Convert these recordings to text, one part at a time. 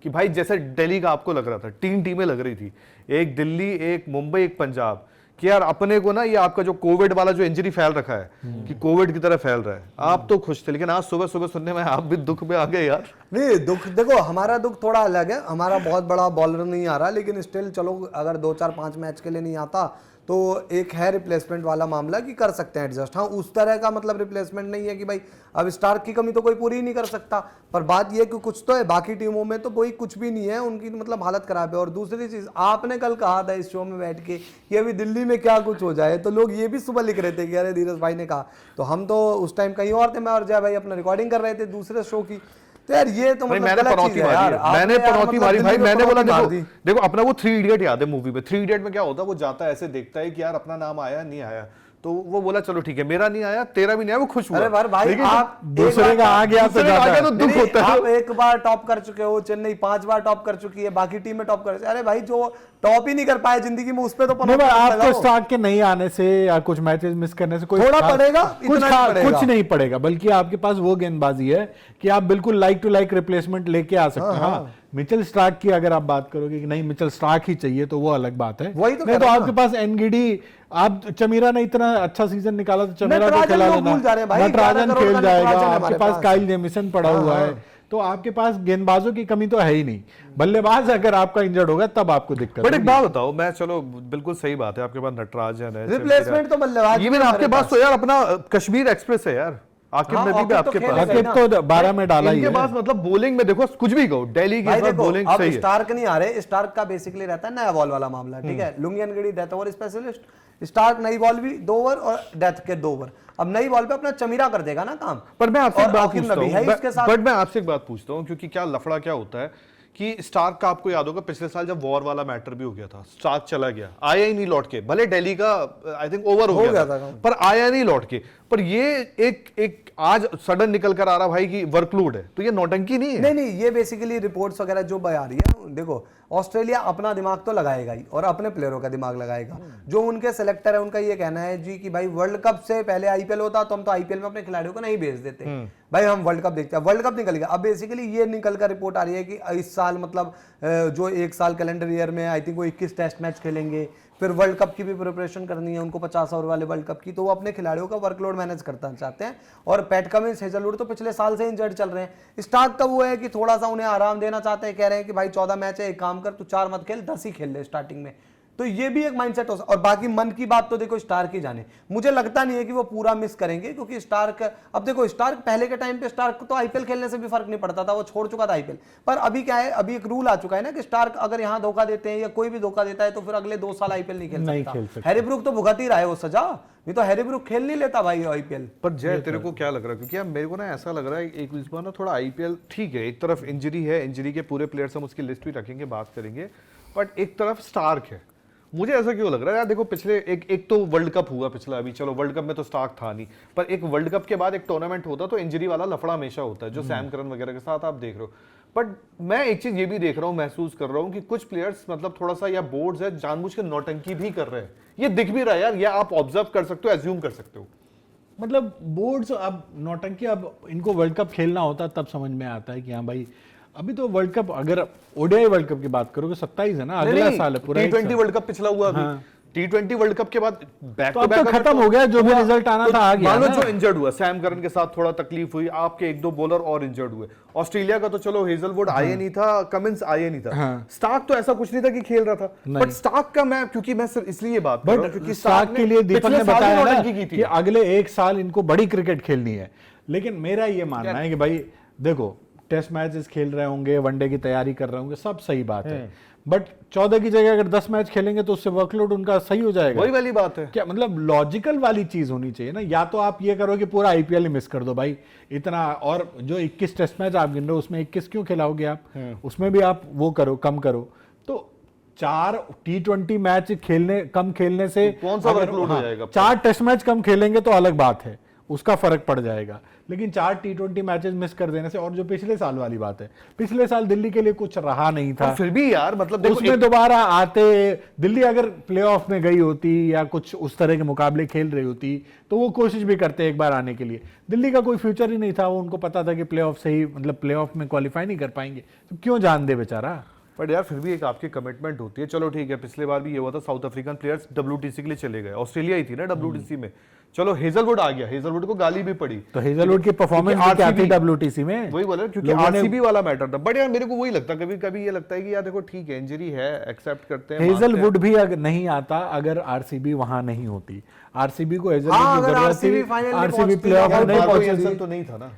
कि भाई जैसे दिल्ली का आपको लग रहा था, 3 टीमें लग रही थी, एक दिल्ली, एक मुंबई, एक पंजाब, कि यार अपने को ना ये आपका जो कोविड वाला जो इंजरी फैल रखा है कि कोविड की तरह फैल रहा है, आप तो खुश थे, लेकिन आज सुबह सुबह सुनने में आप भी दुख में आ गए यार। नहीं दुख देखो, हमारा दुख थोड़ा अलग है, हमारा बहुत बड़ा बॉलर नहीं आ रहा, लेकिन स्टिल चलो अगर 2-4-5 मैच के लिए नहीं आता तो एक है रिप्लेसमेंट वाला मामला कि कर सकते हैं एडजस्ट। हाँ उस तरह का मतलब रिप्लेसमेंट नहीं है कि भाई अब स्टार्क की कमी तो कोई पूरी नहीं कर सकता, पर बात ये कि कुछ तो है, बाकी टीमों में तो कोई कुछ भी नहीं है, उनकी मतलब हालत खराब है। और दूसरी चीज आपने कल कहा था इस शो में बैठ के कि अभी दिल्ली में क्या कुछ हो जाए, तो लोग ये भी सुबह लिख रहे थे कि अरे धीरज भाई ने कहा, तो हम तो उस टाइम कहीं और थे, मैं और जय भाई अपना रिकॉर्डिंग कर रहे थे दूसरे शो की। तो यार ये तो मतलब मैंने पनौती मारी यार, मैंने पनौती मारी भाई, मैंने बोला देखो अपना वो 3 इडियट याद है मूवी में, 3 इडियट में क्या होता है, वो जाता है ऐसे देखता है कि यार अपना नाम आया नहीं आया, तो वो बोला चलो ठीक है मेरा नहीं आया तेरा भी नहीं आया, वो खुश हुआ। अरे भाई आप दूसरे का आ गया तो दुख होता है। आप एक बार टॉप कर चुके हो, चेन्नई 5 बार टॉप कर चुकी है, बाकी टीम में टॉप कर, अरे भाई जो टॉप ही नहीं कर पाए जिंदगी में उस पे तो आपको स्टार्क के नहीं आने से या कुछ मैचेस मिस करने से कोई थोड़ा पड़ेगा, कुछ नहीं पड़ेगा, बल्कि आपके पास वो गेंदबाजी है कि आप बिल्कुल लाइक टू लाइक रिप्लेसमेंट लेके आ सकते हैं। हाँ मिचेल स्टार्क की अगर आप बात करोगे कि नहीं मिचेल स्टार्क ही चाहिए तो वो अलग बात है, वही तो नहीं तो आपके पास एनगिडी, आप चमीरा ने इतना अच्छा सीजन निकाला तो चमीरा को खिला लेना, नटराजन खेल जाएगा, आपके पास काइल जेमिसन पड़ा हुआ है, तो आपके पास गेंदबाजों की कमी तो है ही नहीं। बल्लेबाज अगर आपका इंजर्ड होगा तब आपको दिक्कत। बट एक बात बताओ, मैं चलो बिल्कुल सही बात है, आपके पास नटराजन है, रिप्लेसमेंट तो बल्लेबाज, इवन आपके पास तो यार अपना कश्मीर एक्सप्रेस है यार, आकिब नबी भी आपके पास, आकिब तो 12 में डाला ही है। इनके पास मतलब बॉलिंग में देखो कुछ भी कहो, दिल्ली की पास बॉलिंग सही है। स्टार्क नहीं आ रहे, स्टार्क का बेसिकली रहता है नया बॉल वाला मामला, ठीक है, लुंगियनगिरी डेथ ओवर स्पेशलिस्ट, स्टार्क नई बॉल भी 2 ओवर और डेथ के 2 ओवर, अब नई बॉल पे अपना चमीरा कर देगा ना काम। पर मैं आपसे एक बात पूछता हूं, क्योंकि क्या लफड़ा क्या होता है कि स्टार्क का आपको याद होगा पिछले साल जब वॉर वाला मैटर भी हो गया था, स्टार्क चला गया, आया ही नहीं लौट के, भले दिल्ली का आई थिंक ओवर हो गया था पर आया नहीं लौट के, पर ये एक आज सडन निकल कर आ रहा भाई कि वर्कलोड है, तो ये नौटंकी नहीं है। नहीं ये बेसिकली रिपोर्ट्स वगैरह जो आ रही है, देखो ऑस्ट्रेलिया अपना दिमाग तो लगाएगा ही और अपने प्लेयरों का दिमाग लगाएगा, जो उनके सेलेक्टर है उनका ये कहना है जी कि भाई वर्ल्ड कप से पहले आईपीएल होता तो हम तो आईपीएल में अपने खिलाड़ियों को नहीं भेज देते, भाई हम वर्ल्ड कप देखते हैं, वर्ल्ड कप निकल गया। अब बेसिकली ये निकल कर रिपोर्ट आ रही है कि इस साल मतलब जो 1 साल कैलेंडर ईयर में आई थिंक वो 21 टेस्ट मैच खेलेंगे, फिर वर्ल्ड कप की भी प्रिपरेशन करनी है उनको, 50 ओवर वाले वर्ल्ड कप की, तो वो अपने खिलाड़ियों का वर्कलोड मैनेज करना चाहते हैं। और पैट कमिंस, हेजलवुड तो पिछले साल से इंजर्ड चल रहे हैं, स्टार्क का वो है कि थोड़ा सा उन्हें आराम देना चाहते हैं, कह रहे हैं कि भाई 14 मैच है, एक काम कर तू 4 मत खेल, 10 ही खेल ले स्टार्टिंग में, तो ये भी एक माइंडसेट हो सकता। और बाकी मन की बात तो देखो स्टार्क ही जाने, मुझे लगता नहीं है कि वो पूरा मिस करेंगे, क्योंकि स्टार्क, अब देखो स्टार्क पहले के टाइम पे स्टार्क तो आईपीएल खेलने से भी फर्क नहीं पड़ता था, वो छोड़ चुका था आईपीएल, पर अभी क्या है, अभी एक रूल आ चुका है ना कि स्टार्क अगर यहाँ धोखा देते हैं या कोई भी धोखा देता है तो फिर अगले 2 साल आईपीएल नहीं खेल सकता। हैरी ब्रूक तो भुगत ही रहा है वो सजा, नहीं तो हैरी ब्रूक खेल नहीं लेता भाई आईपीएल। पर जय तेरे को क्या लग रहा है, क्योंकि यार मेरे को ना ऐसा लग रहा है एक इस बार ना थोड़ा आईपीएल ठीक है, एक तरफ इंजरी है, इंजरी के पूरे प्लेयर्स हम उसकी लिस्ट भी रखेंगे, बात करेंगे, बट एक तरफ स्टार्क है। मुझे ऐसा क्यों लग रहा है यार, देखो पिछले एक तो वर्ल्ड कप हुआ पिछला, अभी चलो वर्ल्ड कप में तो स्टार्क था नहीं, पर एक वर्ल्ड कप के बाद एक टूर्नामेंट होता तो इंजरी वाला लफड़ा हमेशा होता है, जो सैम करन वगैरह के साथ आप देख रहे हो। बट मैं एक चीज ये भी देख रहा हूँ, महसूस कर रहा हूँ कि कुछ प्लेयर्स मतलब थोड़ा सा या बोर्ड्स है जानबूझ के नौटंकी भी कर रहे हैं, ये दिख भी रहा है यार, या आप ऑब्जर्व कर सकते हो, एज्यूम कर सकते हो। मतलब बोर्ड्स अब नौटंकी, अब इनको वर्ल्ड कप खेलना होता तब समझ में आता है कि हाँ भाई अभी तो वर्ल्ड कप, अगर ओडीआई वर्ल्ड कप की बात करोगे 27 है ना, अगला साल है पूरा, T20 वर्ल्ड कप पिछला हुआ अभी, T20 वर्ल्ड कप के बाद बैक टू बैक खत्म हो गया, जो भी रिजल्ट आना था आ गया। मान लो जो इंजर्ड हुआ, सैम करन के साथ थोड़ा तकलीफ हुई, आपके 1-2 बॉलर और इंजर्ड हुए, ऑस्ट्रेलिया का तो चलो हेजलवुड आए नहीं था, कमिंस आए नहीं था, स्टार्क तो ऐसा कुछ नहीं था कि खेल रहा था, बट स्टार्क का मैं, क्योंकि मैं सिर्फ इसलिए बात कर रहा हूं क्योंकि स्टार्क के लिए दीपक ने बताया ना कि अगले 1 साल इनको बड़ी क्रिकेट खेलनी है, लेकिन मेरा ये मानना है कि भाई देखो टेस्ट मैचेस खेल रहे होंगे, वनडे की तैयारी कर रहे होंगे, सब सही बात है, बट 14 की जगह अगर 10 मैच खेलेंगे तो उससे वर्कलोड उनका सही हो जाएगा। वही वाली बात है, क्या मतलब लॉजिकल वाली चीज होनी चाहिए ना, या तो आप ये करो कि पूरा आईपीएल ही मिस कर दो भाई इतना, और जो 21 टेस्ट मैच आप गिन रहे हो उसमें 21 क्यों खिलाओगे आप, उसमें भी आप वो करो, कम करो, तो 4 T20 मैच कम खेलने से कौन सा वर्कलोड हो जाएगा। 4 टेस्ट मैच कम खेलेंगे तो अलग बात है, उसका फर्क पड़ जाएगा। लेकिन 4 T20 मैचेस मिस कर देने से, और जो पिछले साल वाली बात है, पिछले साल दिल्ली के लिए कुछ रहा नहीं था, फिर भी यार मतलब देखो उसमें दोबारा आते दिल्ली अगर प्लेऑफ में गई होती या कुछ उस तरह के मुकाबले खेल रही होती तो वो कोशिश भी करते एक बार आने के लिए। दिल्ली का कोई फ्यूचर ही नहीं था, वो उनको पता था कि प्लेऑफ से ही मतलब प्लेऑफ में क्वालिफाई नहीं कर पाएंगे, तो क्यों जान दे बेचारा। बट यार फिर भी एक आपकी कमिटमेंट होती है। चलो ठीक है, पिछले बार भी ये हुआ था, साउथ अफ्रीकन प्लेयर्स WTC के लिए चले गए, ऑस्ट्रेलिया ही थी ना WTC में। चलो हेजलवुड आ गया, हेजलवुड को गाली भी पड़ी, तो हेजलवुड की परफॉर्मेंस क्या थी WTC में, वही बोला, क्योंकि RCB वाला मैटर था। बट यार मेरे को वही लगता, कभी कभी ये लगता है कि यार देखो ठीक है, इंजरी है, एक्सेप्ट करते हैं। हेजलवुड भी अगर नहीं आता अगर RCB वहां नहीं होती, RCB को हेजलवुड हाँ, की अगर जरूरत थी, RCB फाइनल में RCB पहुंचती प्लेऑफ में है, नहीं मार्को पहुंची येंसन तो नहीं था ना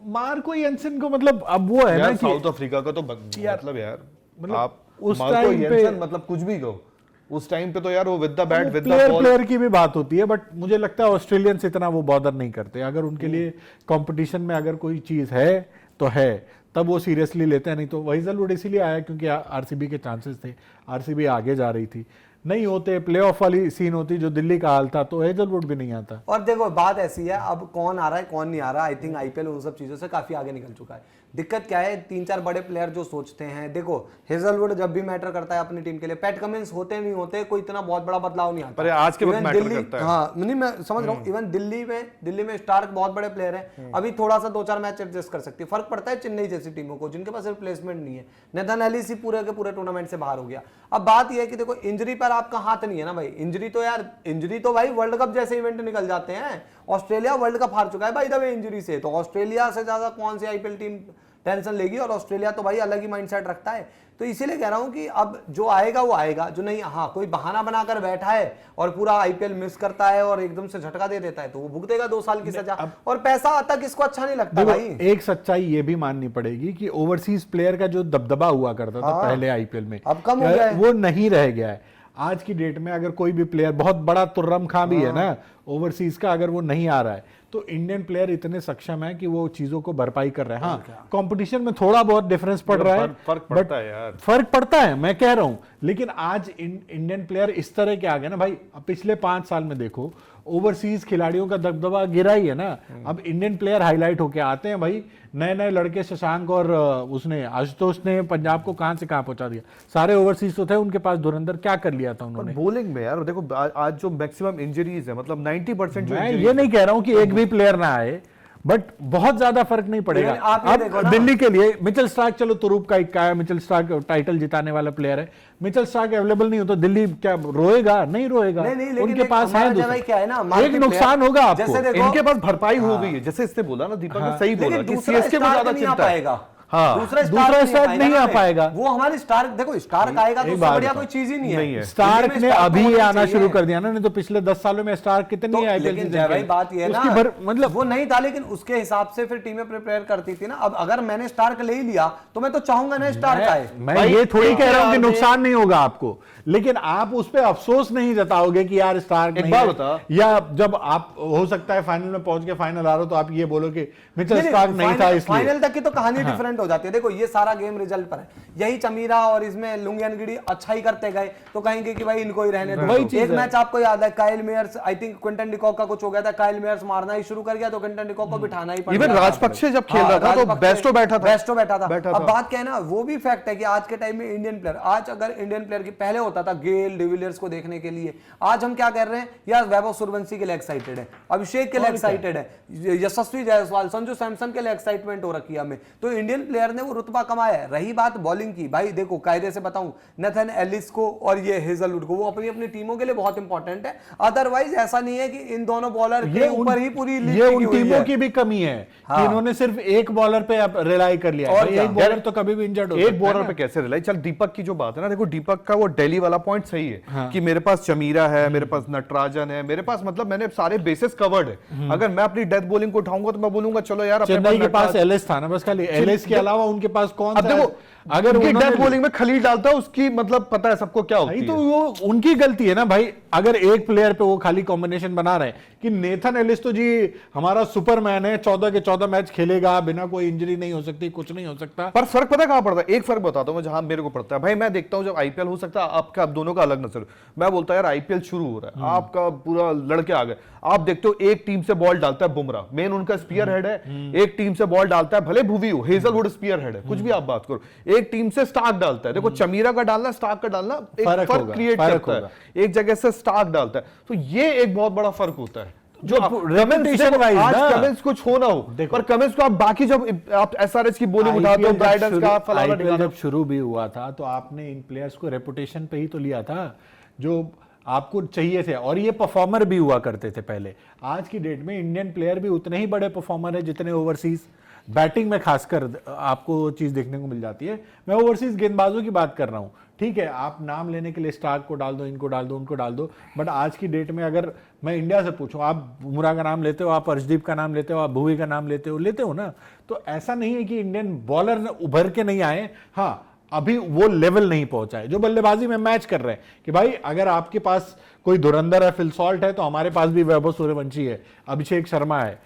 मार्को येंसन को, मतलब अब वो है ना यार, कि साउथ अफ्रीका का तो मतलब यार आप उस मार्को टाइम पे येंसन मतलब कुछ भी कहो, उस टाइम पे तो यार वो with the bat with the player ball. Player की भी बात होती है, बट मुझे लगता है ऑस्ट्रेलियंस इतना वो बॉदर नहीं करते। अगर उनके लिए कंपटीशन में अगर कोई चीज है तो है, तब वो सीरियसली लेते हैं। नहीं तो हेजलवुड इसीलिए आया क्योंकि RCB के चांसेस थे, RCB आगे जा रही थी, नहीं होते प्लेऑफ वाली सीन होती जो दिल्ली का हाल था तो हेजलवुड भी नहीं आता। और देखो बात ऐसी है, अब कौन आ रहा है कौन नहीं आ रहा, आई थिंक IPL उन सब चीजों से काफी आगे निकल चुका है। दिक्कत क्या है, 3-4 बड़े प्लेयर जो सोचते हैं, देखो हेजलवुड जब भी मैटर करता है अपनी टीम के लिए, पैट कमिंस होते नहीं होते कोई इतना बहुत बड़ा बदलाव नहीं आता, पर आज के वक्त मैटर करता है। हाँ नहीं मैं समझ रहा हूँ, इवन दिल्ली में स्टार्क बहुत बड़े प्लेयर हैं, अभी थोड़ा सा 2-4 मैच एडजस्ट कर सकती है। फर्क पड़ता है चेन्नई जैसी टीमों को जिनके पास रिप्लेसमेंट नहीं है। नेथन एलिस ही पूरे के पूरे टूर्नामेंट से बाहर हो गया। अब बात यह है कि देखो इंजरी पर आपका हाथ नहीं है ना भाई, इंजरी तो भाई वर्ल्ड कप जैसे इवेंट निकल जाते हैं। ऑस्ट्रेलिया वर्ल्ड कप हार चुका है भाई द इंजरी से, तो ऑस्ट्रेलिया से ज्यादा कौन सी IPL टीम टेंशन लेगी, और ऑस्ट्रेलिया तो भाई अलग ही माइंडसेट रखता है। तो इसीलिए कह रहा हूं कि अब जो आएगा वो आएगा, जो नहीं, हाँ कोई बहाना बनाकर बैठा है और पूरा IPL मिस करता है और एकदम से झटका दे देता है तो वो भुगतेगा 2 साल की सजा, और पैसा आता किसको अच्छा नहीं लगता भाई। एक सच्चाई ये भी माननी पड़ेगी कि ओवरसीज प्लेयर का जो दबदबा हुआ करता था पहले IPL में, अब कम हो गया है, वो नहीं रह गया है। आज की डेट में अगर कोई भी प्लेयर बहुत बड़ा तुर्रम खां भी है ना ओवरसीज का, अगर वो नहीं आ रहा है तो इंडियन प्लेयर इतने सक्षम है कि वो चीजों को भरपाई कर रहे हैं। हाँ कंपटीशन में थोड़ा बहुत डिफरेंस पड़ रहा है, फर्क पड़ता है यार, फर्क पड़ता है, मैं कह रहा हूं। लेकिन आज इंडियन प्लेयर इस तरह के आ गए ना भाई, अब पिछले 5 साल में देखो ओवरसीज खिलाड़ियों का दबदबा गिरा ही है ना। अब इंडियन प्लेयर हाईलाइट होके आते हैं भाई, नए नए लड़के, शशांक और उसने आशुतोष ने पंजाब को कहां से कहां पहुंचा दिया। सारे ओवरसीज तो थे उनके पास, धुरंधर क्या कर लिया था उन्होंने। बॉलिंग में यार देखो आज जो मैक्सिमम इंजरीज है, मतलब 90% जो मैं ये नहीं कह रहा हूं कि एक भी प्लेयर ना आए, बट बहुत ज्यादा फर्क नहीं पड़ेगा। अब दिल्ली के लिए मिचेल स्टार्क, चलो तुरूप का इक्का है, मिचेल स्टार्क टाइटल जिताने वाला प्लेयर है, मिचेल स्टार्क अवेलेबल नहीं हो तो दिल्ली क्या रोएगा? नहीं रोएगा। नहीं, उनके पास है क्या है ना, एक नुकसान होगा आपको, इनके पास भरपाई हो गई है, जैसे इसने बोला ना दीपक ने सही बोला कि CSK में ज्यादा चिंता है। हाँ, दूसरा स्टार नहीं आ पाएगा। वो हमारी स्टार्क, देखो स्टार्क आएगा तो उससे बढ़िया कोई चीज ही नहीं है। स्टार्क ने अभी आना शुरू कर दिया ना, नहीं तो पिछले 10 सालों में स्टार्क कितनी है लेकिन भाई बात ये है ना, मतलब वो नहीं था, लेकिन उसके हिसाब से फिर टीमें प्रिपेयर करती थी ना। अब अगर मैंने स्टार्क ले लिया तो मैं तो चाहूंगा ना स्टार्क आए। मैं ये थोड़ी कह रहा हूं कि नुकसान नहीं होगा आपको, लेकिन आप उस पर अफसोस नहीं जताओगे कि यार स्टार्क नहीं है, या जब आप हो सकता है फाइनल में पहुंच के फाइनल आ रहे हो तो आप ये बोलो कि मिचेल स्टार्क नहीं था इसलिए। फाइनल तक की तो कहानी डिफरेंट हो जाती है। देखो ये सारा गेम रिजल्ट पर है, यही चमीरा और इसमें लुंगियनगिरी अच्छा ही करते गए तो कहेंगे कि भाई इनको ही रहने दो। एक मैच आपको याद है, Kyle Myers, I think Quinton de Kock का कुछ हो गया था, काइल मेयर्स मारना ही शुरू कर गया तो क्विंटन डिकॉक को बिठाना ही पड़ा। इवन राजपक्षे जब खेल रहा था तो बेस्टो बैठा था। अब बात क्या है ना, वो भी फैक्ट है कि आज के टाइम में इंडियन प्लेयर, आज अगर इंडियन प्लेयर की पहले होता था गेल डिविलियर्स को देखने के लिए, आज हम क्या कर रहे हैं यार, वैभव सूर्यवंशी के लिए एक्साइटेड है, अभिषेक के लिए एक्साइटेड है, यशस्वी जायसवाल, संजू सैमसन के लिए एक्साइटमेंट हो रखी है हमें। तो इंडियन प्लेयर ने वो रुतबा कमाया है। रही बात बॉलिंग की, भाई देखो कायदे से बताऊं, नेथन एलिस को और ये हेजलवुड को, वो अपनी अपनी टीमों के लिए बहुत इंपॉर्टेंट है। अदरवाइज ऐसा नहीं है कि इन दोनों बॉलर के ऊपर ही पूरी लीग ये उन टीमों की भी कमी है कि इन्होंने सिर्फ एक बॉलर पे रिलाई कर लिया है। एक बॉलर तो कभी भी इंजर्ड हो सकता है। एक बॉलर पे कैसे रिलाई? चल दीपक की जो बात है ना, देखो दीपक का वो दिल्ली वाला पॉइंट सही है कि मेरे पास चमीरा है, मेरे पास नटराजन है, मेरे पास मतलब मैंने सारे बेसिस कवर्ड है। अगर मैं अपनी डेथ बॉलिंग को उठाऊंगा तो मैं बोलूंगा चलो यार, चेन्नई के पास एलिस था ना बस, खाली एलिस के अलावा उनके पास कौन सा? अगर उनकी उन्होंने डेथ बॉलिंग में खलील डालता है, उसकी मतलब पता है सबको क्या होती नहीं है। तो वो उनकी गलती है ना भाई। अगर एक प्लेयर पे वो खाली कॉम्बिनेशन बना रहे हैं कि नेथन एलिस तो जी हमारा सुपरमैन है, 14 के 14 मैच खेलेगा, बिना कोई इंजरी नहीं हो सकती, कुछ नहीं हो सकता। पर फर्क पता है कहां पड़ता है? एक फर्क बताता हूं मैं जहां मेरे को पड़ता है भाई। मैं देखता हूं जब आईपीएल हो सकता है आपका, आप दोनों का अलग नजर, मैं बोलता है यार आईपीएल शुरू हो रहा है, आपका पूरा लड़के आ गए, आप देखते हो एक टीम से बॉल डालता है बुमराह, मेन उनका स्पीयर हेड है, एक टीम से बॉल डालता है भले भुवी हो, हेजलवुड स्पीयर हेड है, कुछ भी आप बात करो, एक टीम से स्टार्क डालता है। देखो चमीरा का डालना, स्टार्क का डालना एक फर्क क्रिएट करता है, एक जगह से स्टार्क डालता है, तो ये एक बहुत बड़ा फर्क होता है। जो रेपुटेशन वाइज आज ना, कमेंस कुछ हो ना हो, पर कमेंस को आप बाकी जब आप एसआरएच की बॉलिंग उठाते हो, ब्राइडन का फलाना IPL ढिकाना, जब शुरू भी हुआ था तो आपने इन प्लेयर्स को रेपुटेशन पे ही तो लिया था जो आपको चाहिए थे, और ये परफॉर्मर भी हुआ करते थे पहले। आज की डेट में इंडियन प्लेयर भी उतने ही बड़े परफॉर्मर है जितने ओवरसीज। बैटिंग में खासकर आपको चीज देखने को मिल जाती है। मैं ओवरसीज गेंदबाजों की बात कर रहा हूं। ठीक है, आप नाम लेने के लिए स्टार्क को डाल दो, इनको डाल दो, उनको डाल दो, बट आज की डेट में अगर मैं इंडिया से पूछूं, आप बुमराह का नाम लेते हो, आप अर्शदीप का नाम लेते हो, आप भुवी का नाम लेते हो ना, तो ऐसा नहीं है कि इंडियन बॉलर उभर के नहीं आए। हाँ, अभी वो लेवल नहीं पहुंचा है जो बल्लेबाजी में मैच कर रहे हैं कि भाई अगर आपके पास कोई धुरंधर है, फिल सॉल्ट है, तो हमारे पास भी वैभव सूर्यवंशी है, अभिषेक शर्मा है,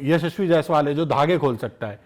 यशस्वी जायसवाल है जो धागे खोल सकता है।